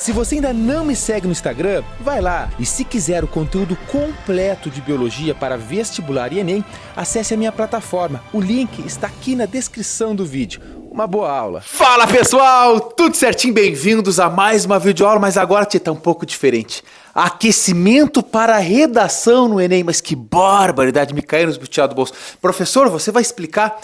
Se você ainda não me segue no Instagram, vai lá. E se quiser o conteúdo completo de biologia para vestibular e Enem, acesse a minha plataforma. O link está aqui na descrição do vídeo. Uma boa aula. Fala pessoal, tudo certinho? Bem-vindos a mais uma videoaula, mas agora está um pouco diferente. Aquecimento para redação no Enem, mas que barbaridade, me caiu nos buteados do bolso. Professor, você vai explicar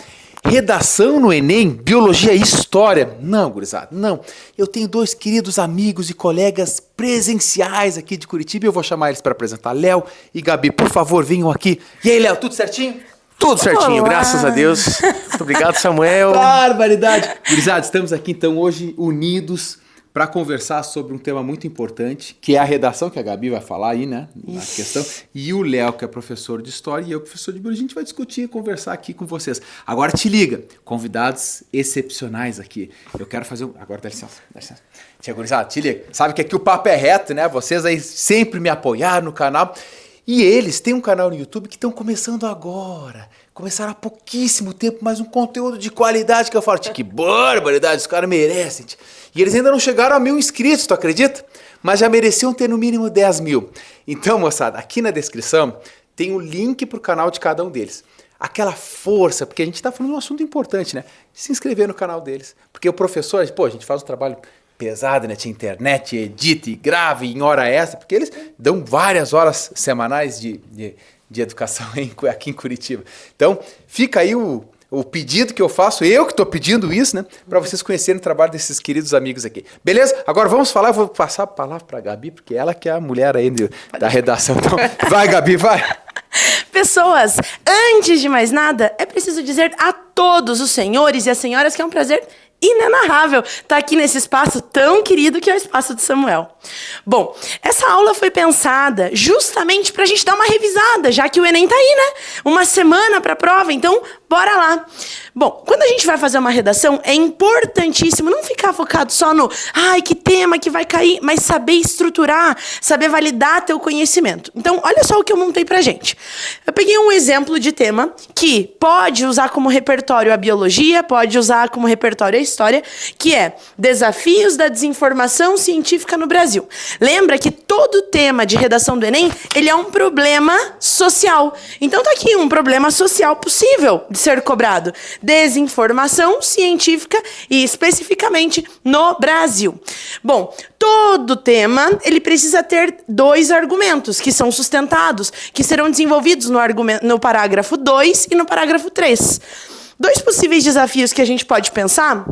redação no Enem, biologia e história? Não, gurizada, não. Eu tenho dois queridos amigos e colegas presenciais aqui de Curitiba e eu vou chamar eles para apresentar. Léo e Gabi, por favor, venham aqui. E aí, Léo, tudo certinho? Tudo certinho, Olá. Graças a Deus. Muito obrigado, Samuel. Barbaridade! Gurizada, estamos aqui então hoje unidos para conversar sobre um tema muito importante, que é a redação, que a Gabi vai falar aí, né, na questão, e o Léo, que é professor de História, e eu, professor de Biologia, a gente vai discutir e conversar aqui com vocês. Agora te liga, convidados excepcionais aqui. Eu quero fazer um... Agora dá licença, dá licença. Tia gurizada, te liga. Sabe que aqui o papo é reto, né? Vocês aí sempre me apoiaram no canal. E eles têm um canal no YouTube que estão começando agora. Começaram há pouquíssimo tempo, mas um conteúdo de qualidade que eu falo, que barbaridade, os caras merecem. E eles ainda não chegaram a 1.000 inscritos, tu acredita? Mas já mereciam ter no mínimo 10 mil. Então, moçada, aqui na descrição tem o link pro canal de cada um deles. Aquela força, porque a gente está falando de um assunto importante, né? Se inscrever no canal deles. Porque o professor, pô, a gente faz um trabalho pesado, né? Tinha internet, edita e grava em hora extra, porque eles dão várias horas semanais de educação aqui em Curitiba. Então, fica aí o pedido que eu faço, eu que estou pedindo isso, né? Para vocês conhecerem o trabalho desses queridos amigos aqui. Beleza? Agora vamos falar, eu vou passar a palavra para a Gabi, porque ela que é a mulher aí da redação. Então, vai, Gabi, vai! Pessoas, antes de mais nada, é preciso dizer a todos os senhores e as senhoras que é um prazer inenarrável estar aqui nesse espaço tão querido que é o espaço de Samuel. Bom, essa aula foi pensada justamente para a gente dar uma revisada, já que o Enem tá aí, né? Uma semana para a prova, então bora lá. Bom, quando a gente vai fazer uma redação, é importantíssimo não ficar focado só no que tema que vai cair, mas saber estruturar, saber validar teu conhecimento. Então, olha só o que eu montei pra gente. Eu peguei um exemplo de tema que pode usar como repertório a biologia, pode usar como repertório a história, que é Desafios da Desinformação Científica no Brasil. Lembra que todo tema de redação do Enem, ele é um problema social. Então tá aqui um problema social possível de ser cobrado. Desinformação científica e especificamente no Brasil. Bom, todo tema, ele precisa ter 2 argumentos que são sustentados, que serão desenvolvidos no parágrafo 2 e no parágrafo 3. 2 possíveis desafios que a gente pode pensar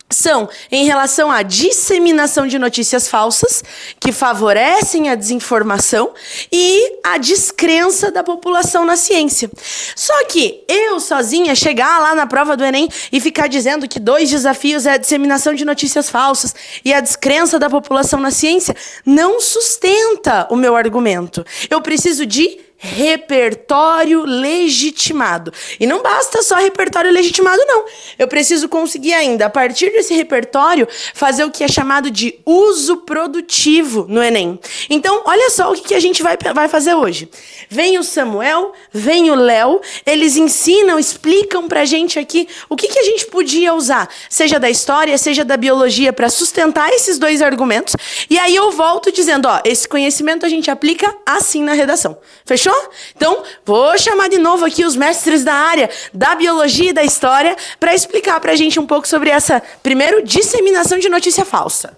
são em relação à disseminação de notícias falsas, que favorecem a desinformação, e a descrença da população na ciência. Só que eu sozinha chegar lá na prova do Enem e ficar dizendo que 2 desafios é a disseminação de notícias falsas e a descrença da população na ciência não sustenta o meu argumento. Eu preciso de repertório legitimado. E não basta só repertório legitimado, não. Eu preciso conseguir ainda, a partir desse repertório, fazer o que é chamado de uso produtivo no Enem. Então, olha só o que a gente vai fazer hoje. Vem o Samuel, vem o Léo, eles ensinam, explicam pra gente aqui o que a gente podia usar, seja da história, seja da biologia, para sustentar esses 2 argumentos. E aí eu volto dizendo, esse conhecimento a gente aplica assim na redação. Fechou? Então, vou chamar de novo aqui os mestres da área da biologia e da história para explicar pra gente um pouco sobre essa, primeiro, disseminação de notícia falsa.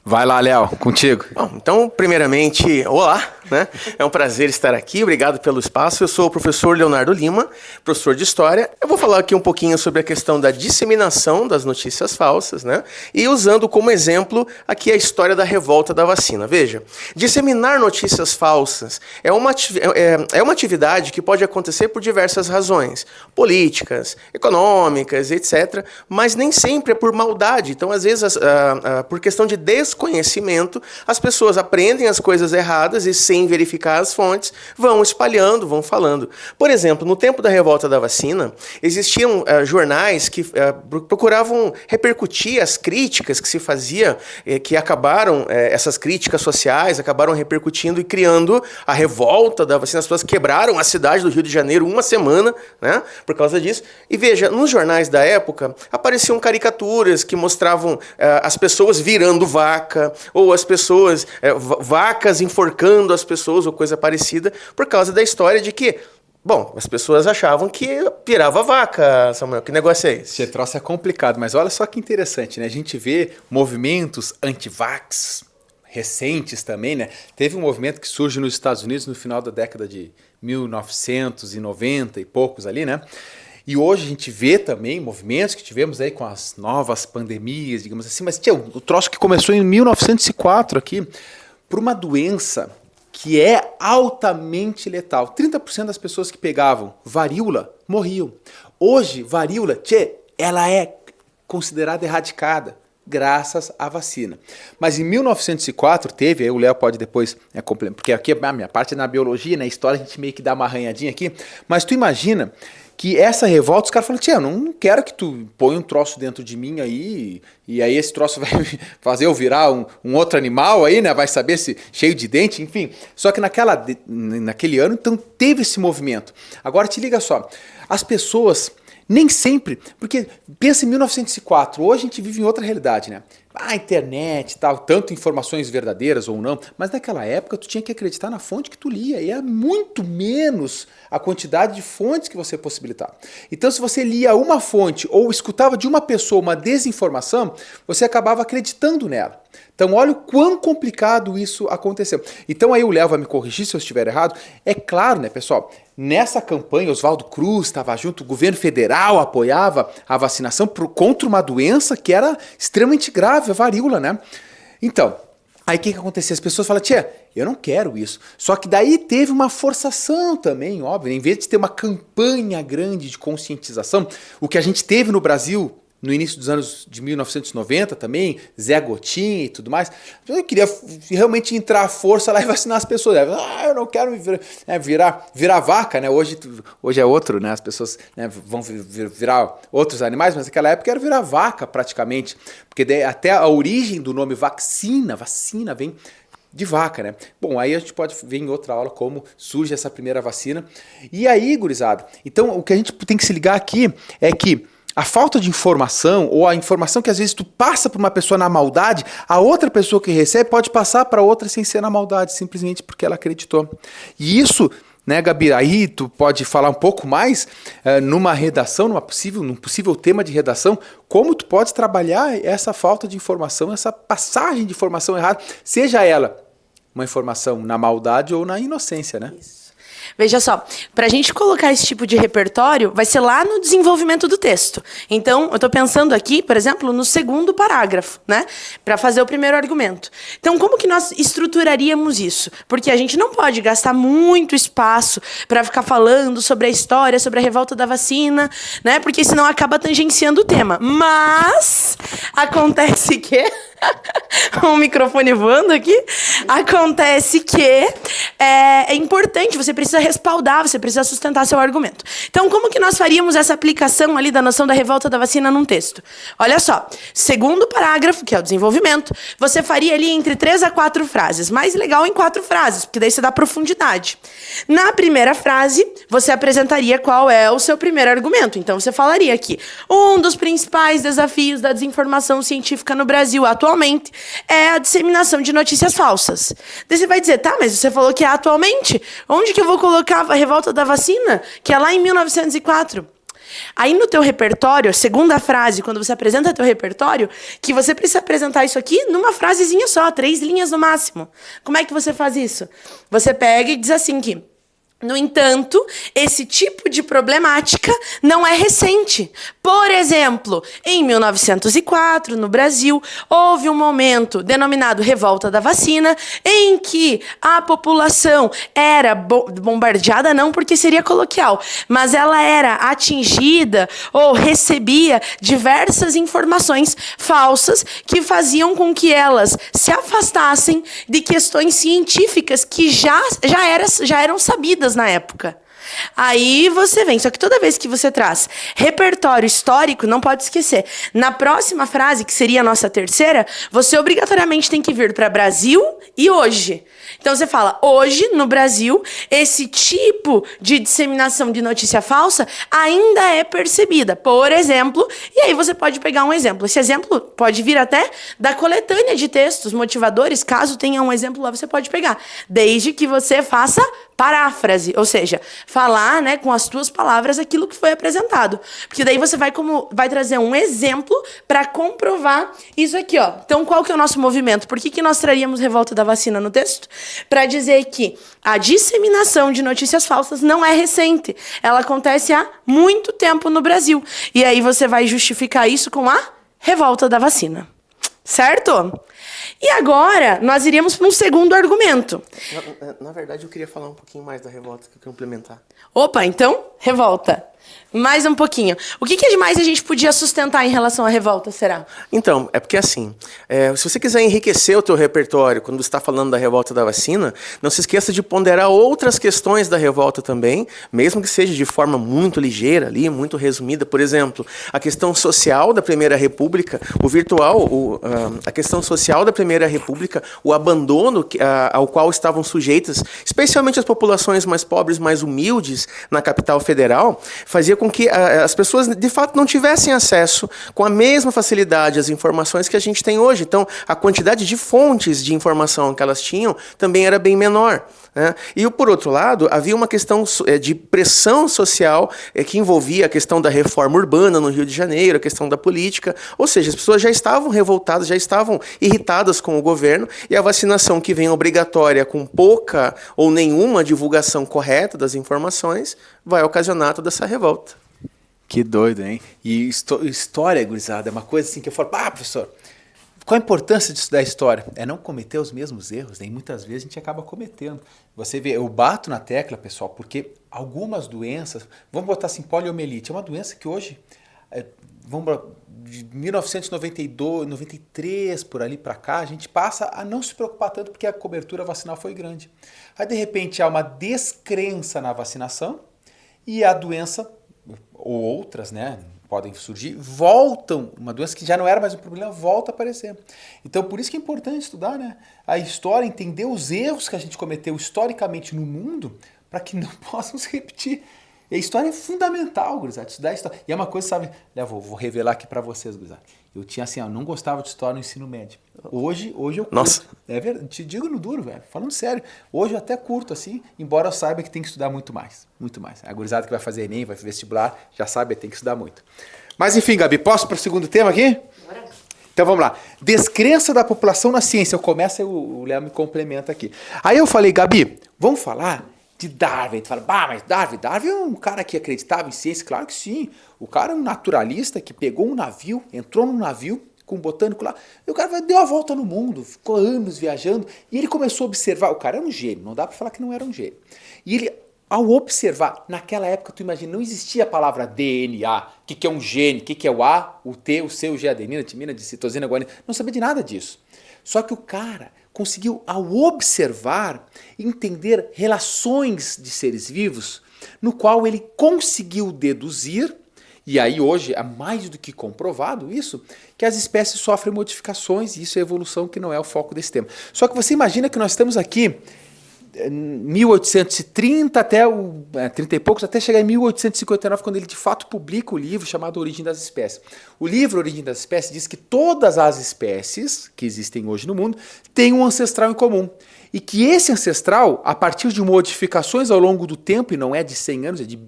Vai lá, Léo, contigo. Bom, então, primeiramente, olá, né? É um prazer estar aqui, obrigado pelo espaço. Eu sou o professor Leonardo Lima, professor de História. Eu vou falar aqui um pouquinho sobre a questão da disseminação das notícias falsas, né? E usando como exemplo aqui a história da revolta da vacina. Veja, disseminar notícias falsas é uma atividade que pode acontecer por diversas razões, políticas, econômicas, etc., mas nem sempre é por maldade. Então, às vezes, por questão de desconhecimento, as pessoas aprendem as coisas erradas e sem sem verificar as fontes, vão espalhando, vão falando. Por exemplo, no tempo da revolta da vacina, existiam jornais que procuravam repercutir as críticas que se fazia, que acabaram, essas críticas sociais acabaram repercutindo e criando a revolta da vacina. As pessoas quebraram a cidade do Rio de Janeiro uma semana, né, por causa disso. E veja, nos jornais da época apareciam caricaturas que mostravam as pessoas virando vaca, ou as pessoas, vacas enforcando as pessoas, ou coisa parecida, por causa da história de que, bom, as pessoas achavam que virava vaca, Samuel. Que negócio é esse? Esse troço é complicado, mas olha só que interessante, né? A gente vê movimentos anti-vax recentes também, né? Teve um movimento que surge nos Estados Unidos no final da década de 1990 e poucos ali, né? E hoje a gente vê também movimentos que tivemos aí com as novas pandemias, digamos assim, mas tinha o troço que começou em 1904 aqui, por uma doença que é altamente letal. 30% das pessoas que pegavam varíola morriam. Hoje, varíola, ela é considerada erradicada, graças à vacina. Mas em 1904 teve, aí o Léo pode depois, porque aqui a minha parte é na biologia, na história a gente meio que dá uma arranhadinha aqui, mas tu imagina que essa revolta, os caras falam, eu não quero que tu ponha um troço dentro de mim aí, e aí esse troço vai fazer eu virar um outro animal aí, né, vai saber se cheio de dente, enfim. Só que naquele ano, então, teve esse movimento. Agora te liga só, as pessoas nem sempre, porque pensa em 1904, hoje a gente vive em outra realidade, né? A internet e tal, tanto informações verdadeiras ou não, mas naquela época tu tinha que acreditar na fonte que tu lia, e é muito menos a quantidade de fontes que você possibilitava. Então se você lia uma fonte ou escutava de uma pessoa uma desinformação, você acabava acreditando nela. Então olha o quão complicado isso aconteceu. Então aí o Léo vai me corrigir se eu estiver errado. É claro, né, pessoal, nessa campanha Oswaldo Cruz estava junto, o governo federal apoiava a vacinação contra uma doença que era extremamente grave, a varíola, né? Então, aí o que acontecia? As pessoas falam, eu não quero isso. Só que daí teve uma forçação também, óbvio, em vez de ter uma campanha grande de conscientização, o que a gente teve no Brasil no início dos anos de 1990 também, Zé Gotinha e tudo mais, eu queria realmente entrar à força lá e vacinar as pessoas. Eu não quero virar vaca, né? Hoje é outro, né? As pessoas, né, vão virar outros animais, mas naquela época era virar vaca praticamente, porque até a origem do nome vacina vem de vaca, né? Bom, aí a gente pode ver em outra aula como surge essa primeira vacina. E aí, gurizada, então o que a gente tem que se ligar aqui é que a falta de informação, ou a informação que às vezes tu passa para uma pessoa na maldade, a outra pessoa que recebe pode passar para outra sem ser na maldade, simplesmente porque ela acreditou. E isso, né, Gabi, aí tu pode falar um pouco mais numa redação, num possível tema de redação, como tu pode trabalhar essa falta de informação, essa passagem de informação errada, seja ela uma informação na maldade ou na inocência, né? Isso. Veja só, para a gente colocar esse tipo de repertório, vai ser lá no desenvolvimento do texto. Então, eu estou pensando aqui, por exemplo, no segundo parágrafo, né? Para fazer o primeiro argumento. Então, como que nós estruturaríamos isso? Porque a gente não pode gastar muito espaço para ficar falando sobre a história, sobre a revolta da vacina, né? Porque senão acaba tangenciando o tema. Mas acontece que... um microfone voando aqui. Acontece que é importante, você precisa respaldar, você precisa sustentar seu argumento. Então, como que nós faríamos essa aplicação ali da noção da revolta da vacina num texto? Olha só, segundo parágrafo, que é o desenvolvimento, você faria ali entre 3 a 4 frases. Mais legal em 4 frases, porque daí você dá profundidade. Na primeira frase, você apresentaria qual é o seu primeiro argumento. Então, você falaria aqui, um dos principais desafios da desinformação científica no Brasil atualmente é a disseminação de notícias falsas. Daí você vai dizer, tá, mas você falou que é atualmente. Onde que eu vou colocar a revolta da vacina? Que é lá em 1904. Aí no teu repertório, segunda frase, quando você apresenta teu repertório, que você precisa apresentar isso aqui numa frasezinha só, 3 linhas no máximo. Como é que você faz isso? Você pega e diz assim que No entanto, esse tipo de problemática não é recente. Por exemplo, em 1904, no Brasil, houve um momento denominado Revolta da Vacina, em que a população era bombardeada, não porque seria coloquial, mas ela era atingida ou recebia diversas informações falsas que faziam com que elas se afastassem de questões científicas que já eram sabidas na época. Aí você vem, só que toda vez que você traz repertório histórico, não pode esquecer. Na próxima frase, que seria a nossa terceira, você obrigatoriamente tem que vir para Brasil e hoje. Então você fala, hoje, no Brasil, esse tipo de disseminação de notícia falsa ainda é percebida. Por exemplo, e aí você pode pegar um exemplo. Esse exemplo pode vir até da coletânea de textos motivadores, caso tenha um exemplo lá, você pode pegar. Desde que você faça paráfrase, ou seja, falar, né, com as tuas palavras aquilo que foi apresentado. Porque daí você vai trazer um exemplo para comprovar isso aqui, ó. Então, qual que é o nosso movimento? Por que nós traríamos revolta da vacina no texto? Para dizer que a disseminação de notícias falsas não é recente. Ela acontece há muito tempo no Brasil. E aí você vai justificar isso com a revolta da vacina. Certo? E agora, nós iríamos para um segundo argumento. Na verdade, eu queria falar um pouquinho mais da revolta que eu quero implementar. Opa, então, revolta. Mais um pouquinho. O que de mais a gente podia sustentar em relação à revolta, será? Então, é porque assim, se você quiser enriquecer o teu repertório quando você está falando da revolta da vacina, não se esqueça de ponderar outras questões da revolta também, mesmo que seja de forma muito ligeira ali, muito resumida. Por exemplo, a questão social da Primeira República, a questão social da Primeira República, o abandono ao qual estavam sujeitas, especialmente as populações mais pobres, mais humildes na capital federal, fazia com que as pessoas, de fato, não tivessem acesso com a mesma facilidade às informações que a gente tem hoje. Então, a quantidade de fontes de informação que elas tinham também era bem menor, né? E, por outro lado, havia uma questão de pressão social que envolvia a questão da reforma urbana no Rio de Janeiro, a questão da política, ou seja, as pessoas já estavam revoltadas, já estavam irritadas com o governo, e a vacinação que vem obrigatória com pouca ou nenhuma divulgação correta das informações vai ocasionar toda essa revolta. Que doido, hein? E história, gurizada, é uma coisa assim que eu falo, professor, qual a importância de estudar história? É não cometer os mesmos erros, né? E muitas vezes a gente acaba cometendo. Você vê, eu bato na tecla, pessoal, porque algumas doenças, vamos botar assim, poliomielite, é uma doença que hoje, de 1992, 93, por ali para cá, a gente passa a não se preocupar tanto porque a cobertura vacinal foi grande. Aí, de repente, há uma descrença na vacinação e a doença, ou outras, né, podem surgir, voltam, uma doença que já não era mais um problema, volta a aparecer. Então, por isso que é importante estudar, né, a história, entender os erros que a gente cometeu historicamente no mundo, para que não possam se repetir. E a história é fundamental, gurizada, estudar a história. E é uma coisa, sabe, vou revelar aqui para vocês, gurizada. Eu tinha assim, não gostava de história no ensino médio. Hoje eu curto. Nossa. É verdade, te digo no duro, velho, falando sério. Hoje eu até curto, assim, embora eu saiba que tem que estudar muito mais. Muito mais. A gurizada que vai fazer Enem, vai fazer vestibular, já sabe, tem que estudar muito. Mas enfim, Gabi, posso para o segundo tema aqui? Bora. Então vamos lá. Descrença da população na ciência. Eu começo e o Léo me complementa aqui. Aí eu falei, Gabi, vamos falar de Darwin. Tu fala, mas Darwin é um cara que acreditava em ciência? Claro que sim. O cara é um naturalista que pegou um navio, entrou num navio com um botânico lá, e o cara deu a volta no mundo, ficou anos viajando, e ele começou a observar. O cara era um gênio, não dá para falar que não era um gênio. E ele, ao observar, naquela época, tu imagina, não existia a palavra DNA, o que é um gene, o que é o A, o T, o C, o G, adenina, timina, citosina, guanina, não sabia de nada disso. Só que o cara conseguiu, ao observar, entender relações de seres vivos, no qual ele conseguiu deduzir, e aí hoje é mais do que comprovado isso, que as espécies sofrem modificações, e isso é evolução, que não é o foco desse tema. Só que você imagina que nós estamos aqui, 1830 até 30 e poucos, até chegar em 1859, quando ele de fato publica o livro chamado Origem das Espécies. O livro Origem das Espécies diz que todas as espécies que existem hoje no mundo têm um ancestral em comum. E que esse ancestral, a partir de modificações ao longo do tempo, e não é de 100 anos, é de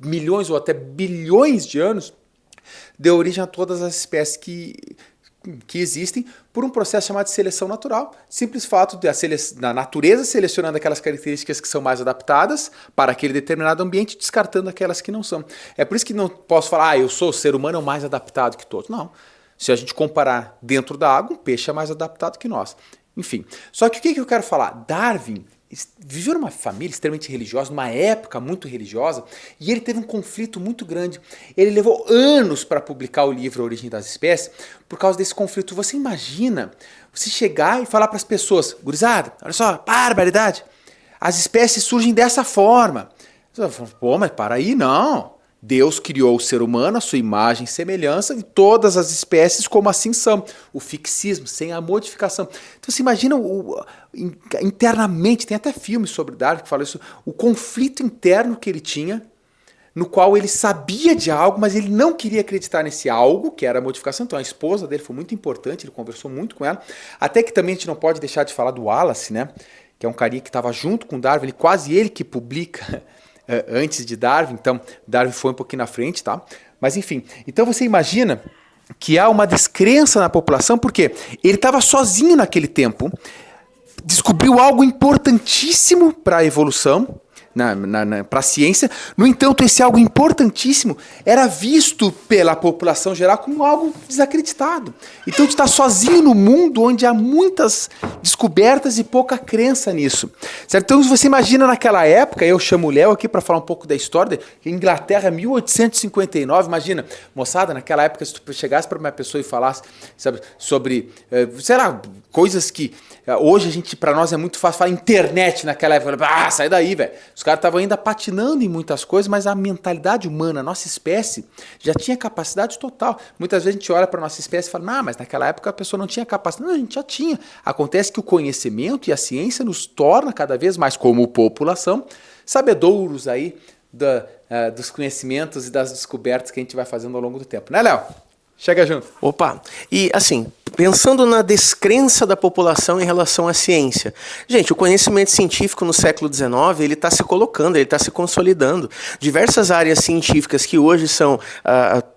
milhões ou até bilhões de anos, deu origem a todas as espécies que que existem por um processo chamado de seleção natural. Simples fato da natureza selecionando aquelas características que são mais adaptadas para aquele determinado ambiente, descartando aquelas que não são. É por isso que não posso falar, eu sou o ser humano é o mais adaptado que todos. Não. Se a gente comparar dentro da água, um peixe é mais adaptado que nós. Enfim. Só que o que eu quero falar? Darwin viveu numa família extremamente religiosa, numa época muito religiosa, e ele teve um conflito muito grande. Ele levou anos para publicar o livro A Origem das Espécies por causa desse conflito. Você imagina você chegar e falar para as pessoas, gurizada, olha só, barbaridade, as espécies surgem dessa forma. Você fala, pô, mas para aí, não. Deus criou o ser humano, a sua imagem e semelhança, e todas as espécies como assim são. O fixismo, sem a modificação. Então você imagina internamente, tem até filmes sobre Darwin que falam isso, o conflito interno que ele tinha, no qual ele sabia de algo, mas ele não queria acreditar nesse algo, que era a modificação. Então a esposa dele foi muito importante, ele conversou muito com ela. Até que também a gente não pode deixar de falar do Wallace, né? Que é um carinha que estava junto com Darwin, quase ele que publica antes de Darwin, então Darwin foi um pouquinho na frente, tá? Mas enfim, então você imagina que há uma descrença na população, porque ele estava sozinho naquele tempo, descobriu algo importantíssimo para a evolução, para a ciência. No entanto, esse algo importantíssimo era visto pela população geral como algo desacreditado. Então, a gente está sozinho no mundo onde há muitas descobertas e pouca crença nisso. Certo? Então, você imagina naquela época, eu chamo o Léo aqui para falar um pouco da história, Inglaterra, 1859, imagina, moçada, naquela época, se tu chegasse para uma pessoa e falasse, sabe, sobre, sei lá, coisas que hoje para nós é muito fácil falar internet naquela época, sai daí, velho. Os caras estavam ainda patinando em muitas coisas, mas a mentalidade humana, a nossa espécie, já tinha capacidade total. Muitas vezes a gente olha para a nossa espécie e fala, mas naquela época a pessoa não tinha capacidade. Não, a gente já tinha. Acontece que o conhecimento e a ciência nos torna cada vez mais, como população, sabedouros aí dos conhecimentos e das descobertas que a gente vai fazendo ao longo do tempo. Né, Léo? Chega junto. Opa, e assim, pensando na descrença da população em relação à ciência. Gente, o conhecimento científico no século XIX, ele está se colocando, ele está se consolidando. Diversas áreas científicas que hoje são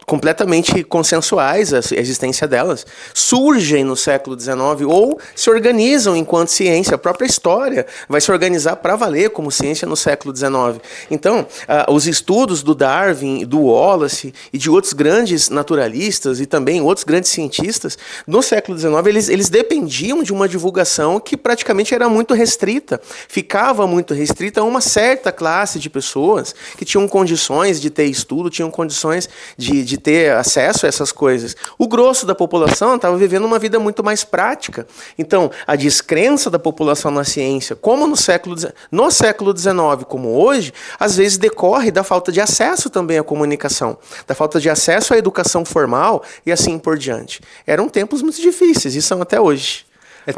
completamente consensuais, a existência delas, surgem no século XIX ou se organizam enquanto ciência. A própria história vai se organizar para valer como ciência no século XIX. Então, os estudos do Darwin, do Wallace e de outros grandes naturalistas e também outros grandes cientistas, no século XIX, eles dependiam de uma divulgação que praticamente era muito restrita, ficava muito restrita a uma certa classe de pessoas que tinham condições de ter estudo, tinham condições de ter acesso a essas coisas. O grosso da população estava vivendo uma vida muito mais prática. Então, a descrença da população na ciência, como no século XIX, como hoje, às vezes decorre da falta de acesso também à comunicação, da falta de acesso à educação formal e assim por diante. Eram tempos muito difíceis e são até hoje.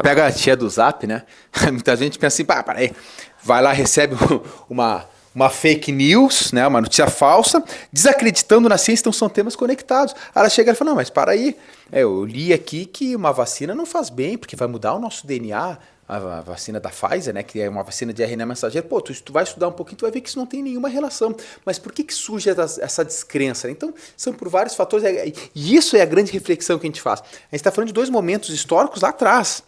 Pega a tia do Zap, né? Muita gente pensa assim, peraí, vai lá, recebe uma fake news, né? Uma notícia falsa, desacreditando na ciência, então são temas conectados. Aí ela chega e fala, não, mas para aí, eu li aqui que uma vacina não faz bem, porque vai mudar o nosso DNA, a vacina da Pfizer, né, que é uma vacina de RNA mensageiro, tu vai estudar um pouquinho, tu vai ver que isso não tem nenhuma relação. Mas por que surge essa descrença? Então, são por vários fatores, e isso é a grande reflexão que a gente faz. A gente está falando de dois momentos históricos lá atrás,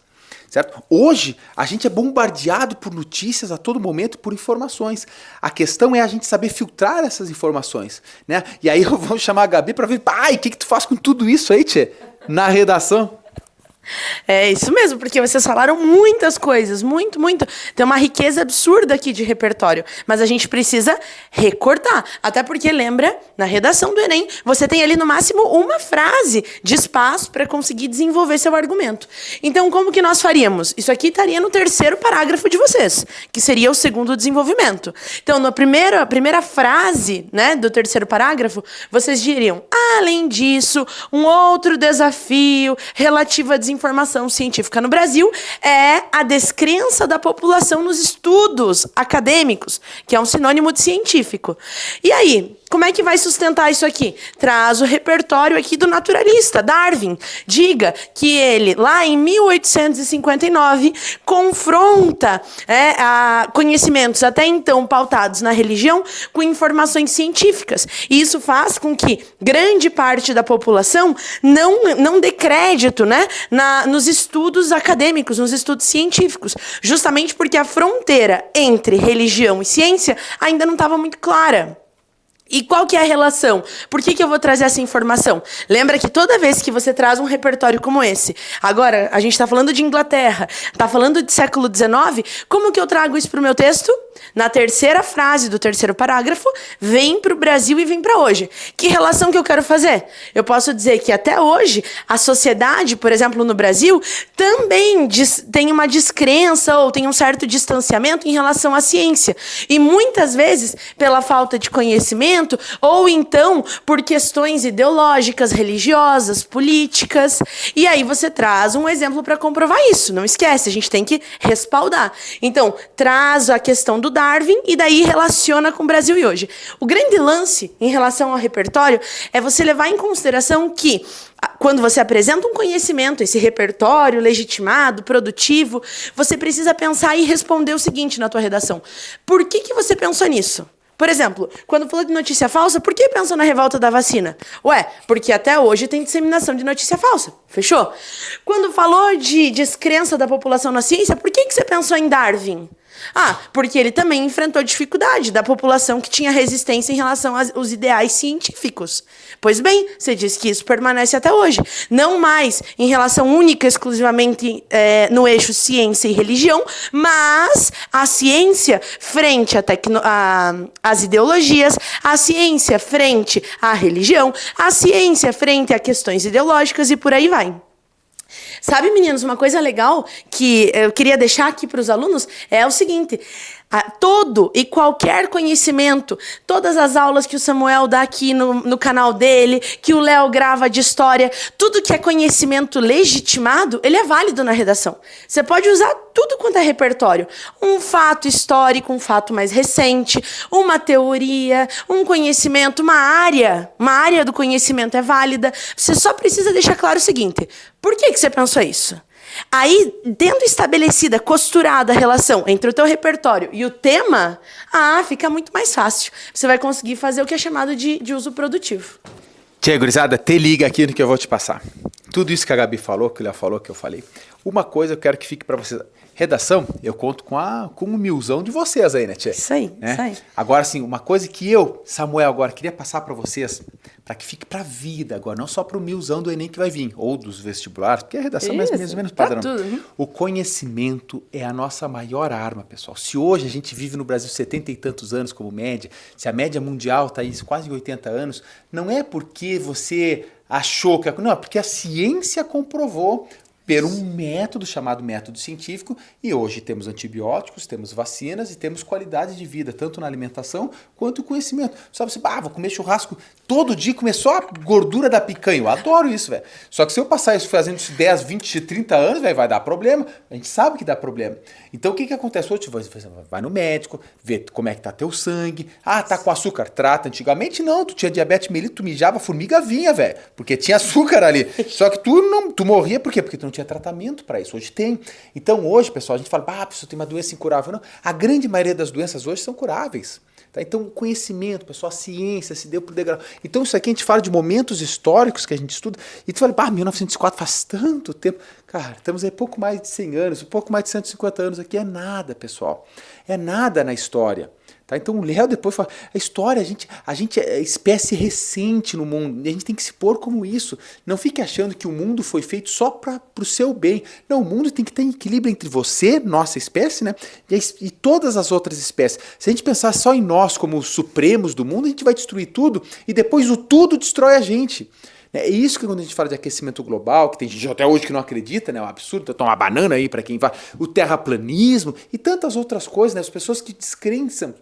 certo? Hoje, a gente é bombardeado por notícias a todo momento, por informações. A questão é a gente saber filtrar essas informações, né? E aí eu vou chamar a Gabi para ver, pai, o que tu faz com tudo isso aí, tchê? Na redação? É isso mesmo, porque vocês falaram muitas coisas, muito. Tem uma riqueza absurda aqui de repertório, mas a gente precisa recortar. Até porque, lembra, na redação do Enem, você tem ali no máximo uma frase de espaço para conseguir desenvolver seu argumento. Então, como que nós faríamos? Isso aqui estaria no terceiro parágrafo de vocês, que seria o segundo desenvolvimento. Então, na primeira frase, né, do terceiro parágrafo, vocês diriam, além disso, um outro desafio relativo à desinformação científica no Brasil é a descrença da população nos estudos acadêmicos, que é um sinônimo de científico. E aí, como é que vai sustentar isso aqui? Traz o repertório aqui do naturalista, Darwin. Diga que ele, lá em 1859, confronta conhecimentos até então pautados na religião com informações científicas. E isso faz com que grande parte da população não dê crédito, né, nos estudos acadêmicos, nos estudos científicos, justamente porque a fronteira entre religião e ciência ainda não estava muito clara. E qual que é a relação? Por que eu vou trazer essa informação? Lembra que toda vez que você traz um repertório como esse, agora a gente está falando de Inglaterra, está falando de século XIX, como que eu trago isso para o meu texto? Na terceira frase do terceiro parágrafo, vem para o Brasil e vem para hoje. Que relação que eu quero fazer? Eu posso dizer que até hoje, a sociedade, por exemplo, no Brasil, também tem uma descrença ou tem um certo distanciamento em relação à ciência. E muitas vezes, pela falta de conhecimento, ou então por questões ideológicas, religiosas, políticas. E aí você traz um exemplo para comprovar isso. Não esquece, a gente tem que respaldar. Então, traz a questão do Darwin e daí relaciona com o Brasil e hoje. O grande lance em relação ao repertório é você levar em consideração que quando você apresenta um conhecimento, esse repertório legitimado, produtivo, você precisa pensar e responder o seguinte na tua redação. Por que você pensou nisso? Por exemplo, quando falou de notícia falsa, por que pensou na revolta da vacina? Ué, porque até hoje tem disseminação de notícia falsa. Fechou? Quando falou de descrença da população na ciência, por que você pensou em Darwin? Ah, porque ele também enfrentou dificuldade da população que tinha resistência em relação aos ideais científicos. Pois bem, você diz que isso permanece até hoje. Não mais em relação única, exclusivamente no eixo ciência e religião, mas a ciência frente às ideologias, a ciência frente à religião, a ciência frente a questões ideológicas e por aí vai. Sabe, meninos, uma coisa legal que eu queria deixar aqui para os alunos é o seguinte: todo e qualquer conhecimento, todas as aulas que o Samuel dá aqui no canal dele, que o Léo grava de história, tudo que é conhecimento legitimado, ele é válido na redação. Você pode usar tudo quanto é repertório. Um fato histórico, um fato mais recente, uma teoria, um conhecimento, uma área do conhecimento é válida. Você só precisa deixar claro o seguinte: por que você pensou isso? Aí, tendo estabelecida, costurada a relação entre o teu repertório e o tema, fica muito mais fácil. Você vai conseguir fazer o que é chamado de uso produtivo. Tia gurizada, te liga aqui no que eu vou te passar. Tudo isso que a Gabi falou, que o Léo falou, que eu falei. Uma coisa eu quero que fique para vocês. Redação, eu conto com o milzão de vocês aí, né, tia? Isso aí, né? Isso aí. Agora, assim, uma coisa que eu, Samuel, agora queria passar para vocês, para que fique para a vida agora, não só para o milzão do Enem que vai vir, ou dos vestibulares, porque a redação é mais ou menos padrão. Tudo. O conhecimento é a nossa maior arma, pessoal. Se hoje a gente vive no Brasil 70 e tantos anos como média, se a média mundial está aí quase 80 anos, não é porque você achou que... Não, é porque a ciência comprovou por um método chamado método científico, e hoje temos antibióticos, temos vacinas e temos qualidade de vida, tanto na alimentação quanto no conhecimento. Sabe, você, vou comer churrasco todo dia, comer só a gordura da picanha. Eu adoro isso, velho. Só que se eu passar isso fazendo isso 10, 20, 30 anos, véio, vai dar problema. A gente sabe que dá problema. Então, o que acontece hoje? Você vai no médico, vê como é que tá teu sangue. Tá com açúcar, trata. Antigamente, não. Tu tinha diabetes mellitus, tu mijava, a formiga vinha, velho. Porque tinha açúcar ali. Só que tu morria, por quê? Porque tu não tinha tratamento para isso. Hoje tem. Então, hoje, pessoal, a gente fala, a pessoa tem uma doença incurável. Não. A grande maioria das doenças hoje são curáveis. Tá? Então, o conhecimento, pessoal, a ciência se deu por degrau. Então, isso aqui a gente fala de momentos históricos que a gente estuda. E tu fala, 1904 faz tanto tempo. Cara, estamos aí pouco mais de 100 anos, um pouco mais de 150 anos aqui. É nada, pessoal. É nada na história. Tá? Então o Léo depois fala, a história, a gente é espécie recente no mundo, e a gente tem que se pôr como isso. Não fique achando que o mundo foi feito só para o seu bem. Não, o mundo tem que ter equilíbrio entre você, nossa espécie, né, e todas as outras espécies. Se a gente pensar só em nós como os supremos do mundo, a gente vai destruir tudo, e depois o tudo destrói a gente. É isso que quando a gente fala de aquecimento global, que tem gente até hoje que não acredita, né? É um absurdo, tomar uma banana aí para quem vai, o terraplanismo e tantas outras coisas, né? As pessoas que descrençam,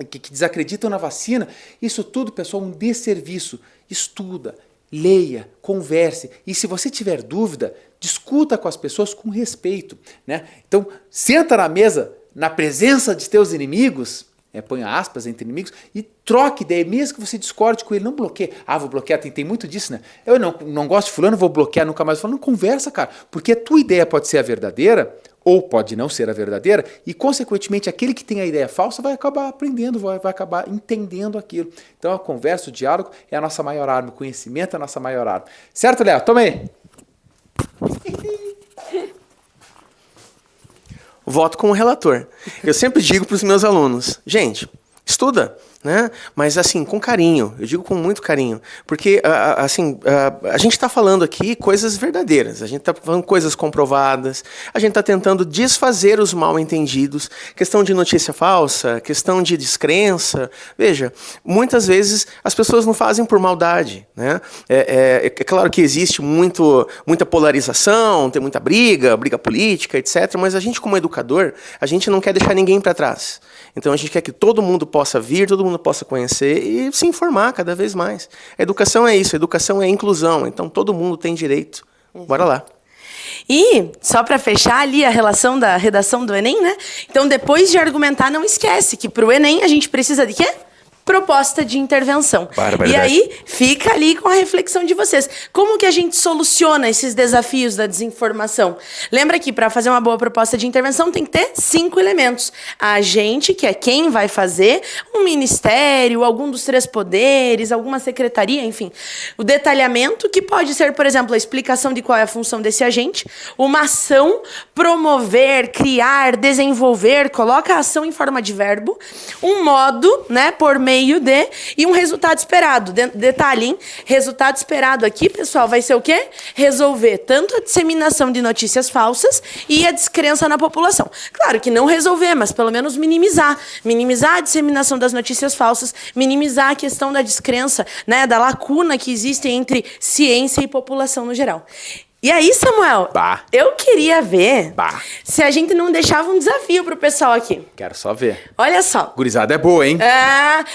que desacreditam na vacina, isso tudo, pessoal, um desserviço. Estuda, leia, converse, e se você tiver dúvida, discuta com as pessoas com respeito, né? Então, senta na mesa, na presença de teus inimigos, põe aspas entre inimigos, e troque ideia, mesmo que você discorde com ele, não bloqueie. Vou bloquear, tem muito disso, né? Eu não gosto de fulano, vou bloquear nunca mais. Não conversa, cara, porque a tua ideia pode ser a verdadeira, ou pode não ser a verdadeira, e consequentemente aquele que tem a ideia falsa vai acabar aprendendo, vai acabar entendendo aquilo. Então a conversa, o diálogo é a nossa maior arma, o conhecimento é a nossa maior arma. Certo, Léo? Toma aí. Voto como relator. Eu sempre digo para os meus alunos, gente, estuda, né? Mas assim, com carinho, eu digo com muito carinho, porque a gente está falando aqui coisas verdadeiras, a gente está falando coisas comprovadas, a gente está tentando desfazer os mal-entendidos, questão de notícia falsa, questão de descrença. Veja, muitas vezes as pessoas não fazem por maldade, né? É claro que existe muita polarização, tem muita briga política, etc., mas a gente como educador, a gente não quer deixar ninguém para trás. Então a gente quer que todo mundo possa vir, todo mundo possa conhecer e se informar cada vez mais. A educação é isso, a educação é inclusão, então todo mundo tem direito. Bora lá. E, só para fechar ali a relação da redação do Enem, né? Então, depois de argumentar, não esquece que para o Enem a gente precisa de quê? Proposta de intervenção. E aí, fica ali com a reflexão de vocês. Como que a gente soluciona esses desafios da desinformação? Lembra que para fazer uma boa proposta de intervenção tem que ter 5 elementos. A gente, que é quem vai fazer, um ministério, algum dos 3 poderes, alguma secretaria, enfim. O detalhamento, que pode ser, por exemplo, a explicação de qual é a função desse agente. Uma ação, promover, criar, desenvolver, coloca a ação em forma de verbo. Um modo, né, por meio de, e um resultado esperado. Detalhe, hein? Resultado esperado aqui, pessoal, vai ser o quê? Resolver tanto a disseminação de notícias falsas e a descrença na população. Claro que não resolver, mas pelo menos minimizar. Minimizar a disseminação das notícias falsas, minimizar a questão da descrença, né, da lacuna que existe entre ciência e população no geral. E aí, Samuel, eu queria ver se a gente não deixava um desafio pro pessoal aqui. Quero só ver. Olha só. Gurizada é boa, hein?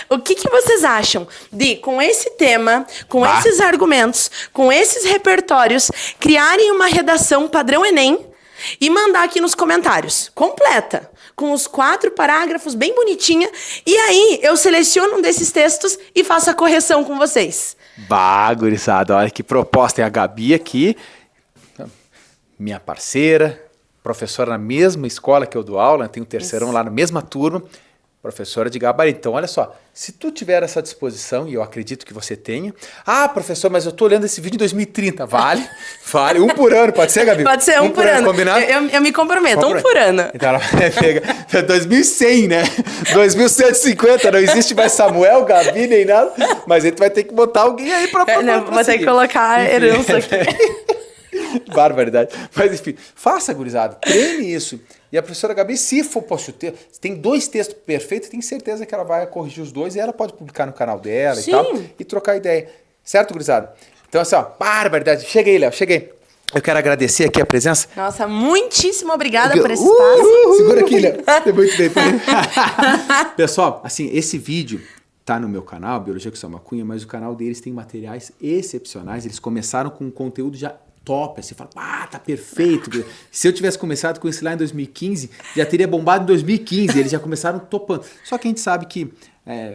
O que vocês acham de, com esse tema, com esses argumentos, com esses repertórios, criarem uma redação padrão Enem e mandar aqui nos comentários, completa, com os 4 parágrafos bem bonitinha, e aí eu seleciono um desses textos e faço a correção com vocês. Gurizada, olha que proposta. Tem a Gabi aqui, minha parceira, professora na mesma escola que eu dou aula, tem um terceirão lá na mesma turma, professora de gabarito. Então, olha só, se tu tiver essa disposição, e eu acredito que você tenha, professor, mas eu tô olhando esse vídeo em 2030, vale, um por ano, pode ser, Gabi? Pode ser, um por ano. Combinado? Eu me comprometo, um por ano. Então ela vai pegar 2100, né? 2150, não existe mais Samuel, Gabi, nem nada, mas aí tu vai ter que botar alguém aí pra vou ter que colocar a herança aqui. Barbaridade. Mas enfim, faça, gurizada, treine isso. E a professora Gabi, se for, tem 2 textos perfeitos, tenho certeza que ela vai corrigir os 2 e ela pode publicar no canal dela e tal, e trocar ideia. Certo, gurizada? Então assim, barbaridade. Chega aí, Léo, chega aí. Eu quero agradecer aqui a presença. Nossa, muitíssimo obrigada por esse espaço. Segura aqui, Léo. Muito bem. Pessoal, assim, esse vídeo tá no meu canal, Biologia com Samuel Cunha, mas o canal deles tem materiais excepcionais. Eles começaram com um conteúdo já top, assim, fala, tá perfeito. Se eu tivesse começado com isso lá em 2015, já teria bombado em 2015, eles já começaram topando. Só que a gente sabe que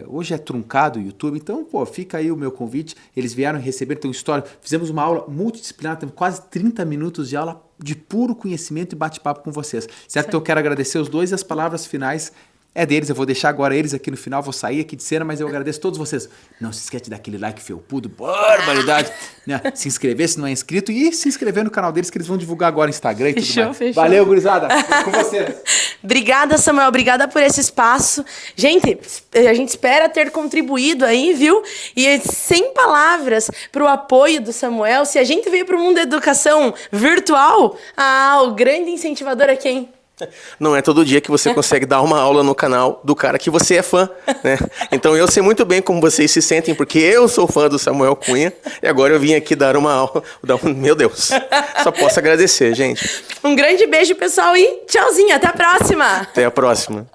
hoje é truncado o YouTube, então, fica aí o meu convite. Eles vieram receber, então, história. Fizemos uma aula multidisciplinar, temos quase 30 minutos de aula de puro conhecimento e bate-papo com vocês. Certo? Então, eu quero agradecer os 2 e as palavras finais é deles. Eu vou deixar agora eles aqui no final, vou sair aqui de cena, mas eu agradeço a todos vocês. Não se esquece de dar aquele like felpudo, barbaridade, né? Se inscrever se não é inscrito e se inscrever no canal deles, que eles vão divulgar agora no Instagram e tudo mais. Fechou. Valeu, gurizada, com vocês. Obrigada, Samuel, obrigada por esse espaço. Gente, a gente espera ter contribuído aí, viu? E sem palavras para o apoio do Samuel, se a gente veio para o mundo da educação virtual, o grande incentivador é quem? Não é todo dia que você consegue dar uma aula no canal do cara que você é fã, né? Então eu sei muito bem como vocês se sentem, porque eu sou fã do Samuel Cunha e agora eu vim aqui dar uma aula. Meu Deus, só posso agradecer, gente. Um grande beijo, pessoal, e tchauzinho, até a próxima! Até a próxima.